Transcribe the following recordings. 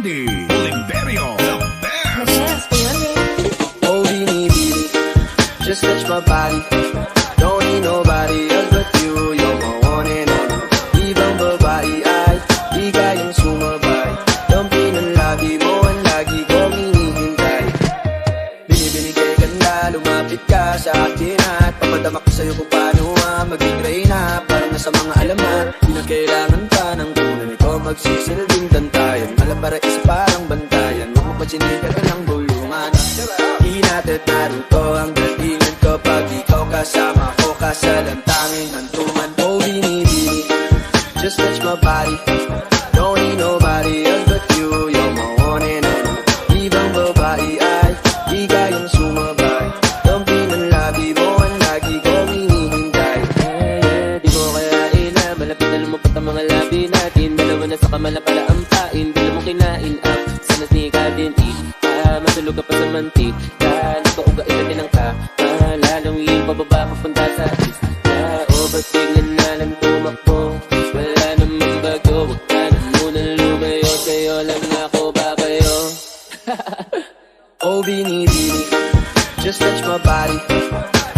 Sandy Oliverio, the best. Oh, binibini, just touch my body. Don't need nobody else but you. You're my one and only. Ibang babae ay di kayang sumabay. Dampi ng labi mo ang lagi kong hinihintay. Binibinigay ka na, lumapit ka sa akin at papadama ko sa'yo kung paano maging reyna. Parang nasa mga alamat, di na kailangan pa ng tunay. Ikaw magsisilbing tantayan, malapara is parang bantayan. Huwag mo patsinigan ka ng bulungan. Di natin naruto ang datingan ko pag ikaw kasama ko, kasalantangin hantungan. Oh, binibini, just touch my body. Don't need nobody else but you. You're my one and only. Ibang babae ay di kayang sumabay. Dampi ng labi mo ang lagi kong hinihintay. Di mo kaya ina, malapit na lumapot ang mga labi natin. Dalawa na sa kamala pala ang pain. Di na mo kinain ang sanas ni Kadin. Matulog ka pa sa mantik. Dahil ko uga ina din ang ka. Lalong yung pababa papunta sa east. O ba't biglan na lang tumakbo? Wala namang bago. Huwag ka na munang lumayo. Sa'yo lang ako babayo. Oh, binibini, just touch my body.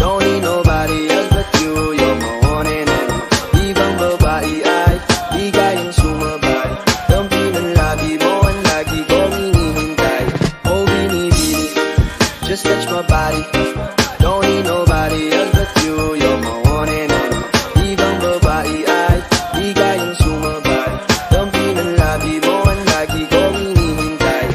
Don't need nobody else but you. You're my one and only. Ibang babae ay di kayang sumabay. Dampi ng labi mo ang lagi kong hinihintay. Oh, binibini, just touch my body. Don't need nobody else but you. You're my one and only. Ibang babae ay di kayang sumabay. Dampi ng labi mo ang lagi kong hinihintay.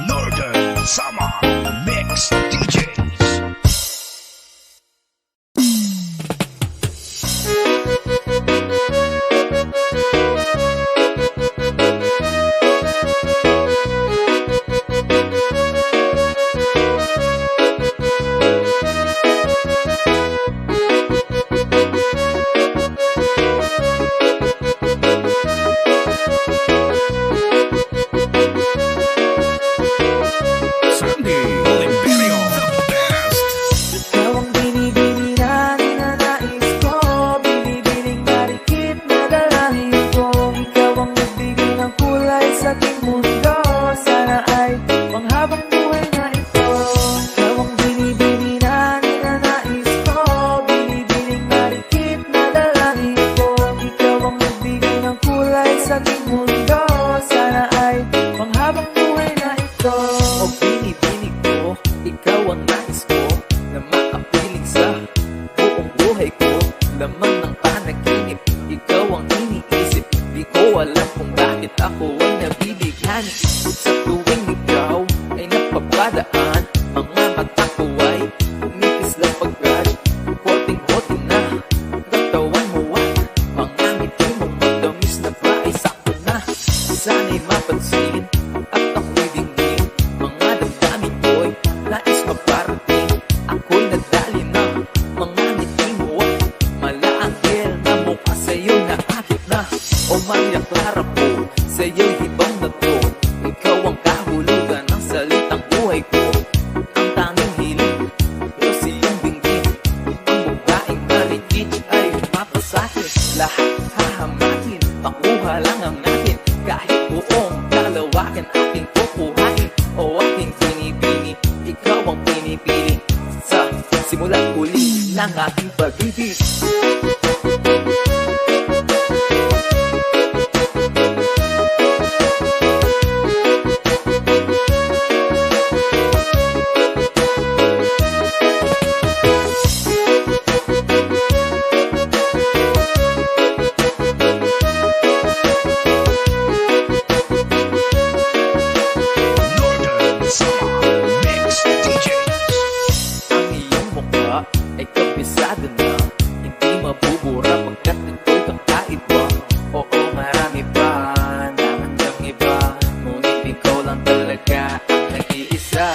Northern Summer Mix DJs. Sandy Oliverio, the best. Ikaw ang binibini na ninanais ko, binibining marikit na dalangin ko. Ikaw ang nagbigay ng kulay sa ating mundo, sana ay panghabang buhay na ito. Ikaw ang binibini na ninanais ko, binibining marikit na dalangin ko. Ikaw ang nagbigay ng kulay sa ating mundo, sana ay panghabang buhay na ito. O binibining ko, ikaw ang nais ko, na makapiling sa buong buhay ko. Laman ng panaginip, ikaw ang iniisip. Di ko alam kung bakit ako ay nabibigyan. Sa tuwing ikaw ay napapadaan, mga mata ko ay kumikislang pagkat hoting-hoting na katawan mo at mga ngiti mong matamis na ba ay sakto na. Sana'y mapansin at ako'y dingin, mga damdamin ko'y nais maparating. Ako'y nadali na mga ngiti mo at malaanggel na mukha sa'yo na akit na. O Maria Clara po, sa'yo'y hibang na to. Ikaw ang kahulugan ng salitang buhay ko. Ang tanging hiling, Diyos iyong binggit. Ang babaeng maligid ay mapasakin. Lahat hahamakin, makuha lang ang akin. Kahit buong kalawakan aking kukuhain. O aking pinipili, ikaw ang pinipili. Sa simulang huli ng aking pag-ibig. Northern Summer Mix DJs. Ang iyong mukha ay kabisado na, hindi mabubura pagkat ito'y kakaiba. Oo, marami pa naman ang iba, ngunit ikaw lang talaga ang nag-iisa.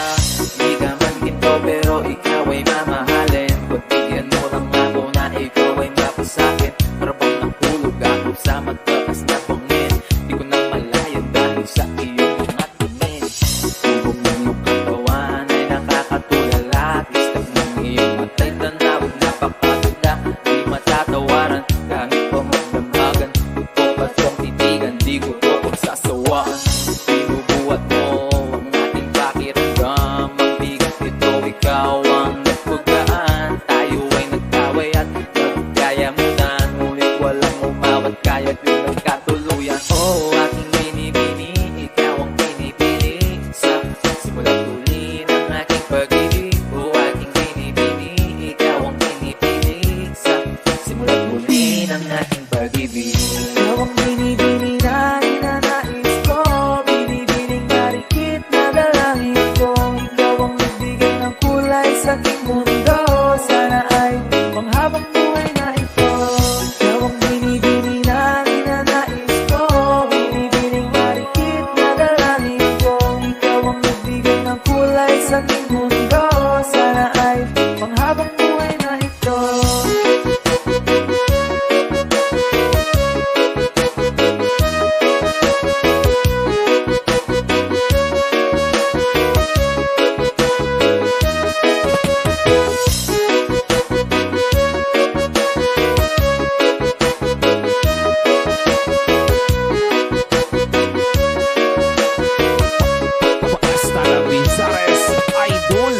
Di ka man ginto pero ikaw ay mamahalin. Kung bigyan mo lang ako na ikaw ay mapasakin, para bang nahulog ako sa mataas na bangin. Di ko na malaya dahil sa iyong mga tingin. Tubog ng iyong katawan ay nakakatulala. ito ikaw ang nagpugaan. Tayo ay nagkaway at nagkayamutan, ngunit walang umawat kaya't yung nagkatuluyan. Oh, aking binibini, ikaw ang pinipili sa simula't huli ng aking pag-ibig. Oh, aking binibini, ikaw ang pinipili sa simula't huli ng aking pag-ibig. Ikaw ang binibini na ninanais ko, binibining marikit na dalangin ko. Ikaw ang nagbigay ng kulay sa aking mundo, sana ay panghabang buhay na ito. Ikaw ang binibini na ninanais ko, binibining marikit na dalangin ko. Ikaw ang nagbigay ng kulay sa aking mundo, sana ay panghabang buhay na ito. Hasta la Vizares Idol.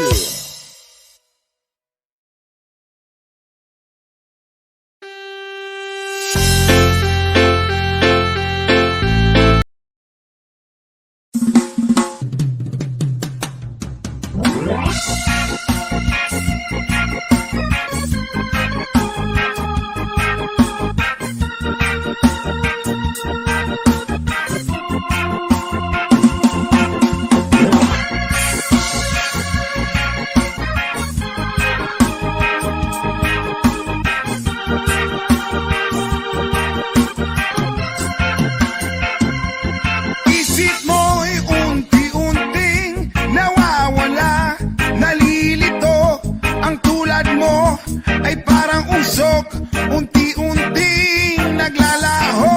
Isip mo'y unti-unting nawawala, nalilito. Ang tulad mo ay parang usok, unti-unting naglalaho.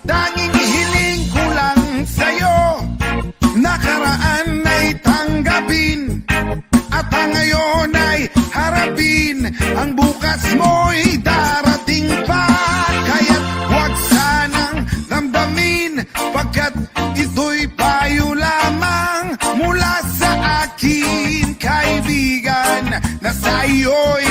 Tanging hiling ko lang sa'yo, nakaraan ay tanggapin, at ang ngayon ay harapin. Ang bukas mo'y darating pa, kaya't huwag sanang damdamin, pagkat ito'y payo lamang mula sa akin, kaibigan, na sa iyo'y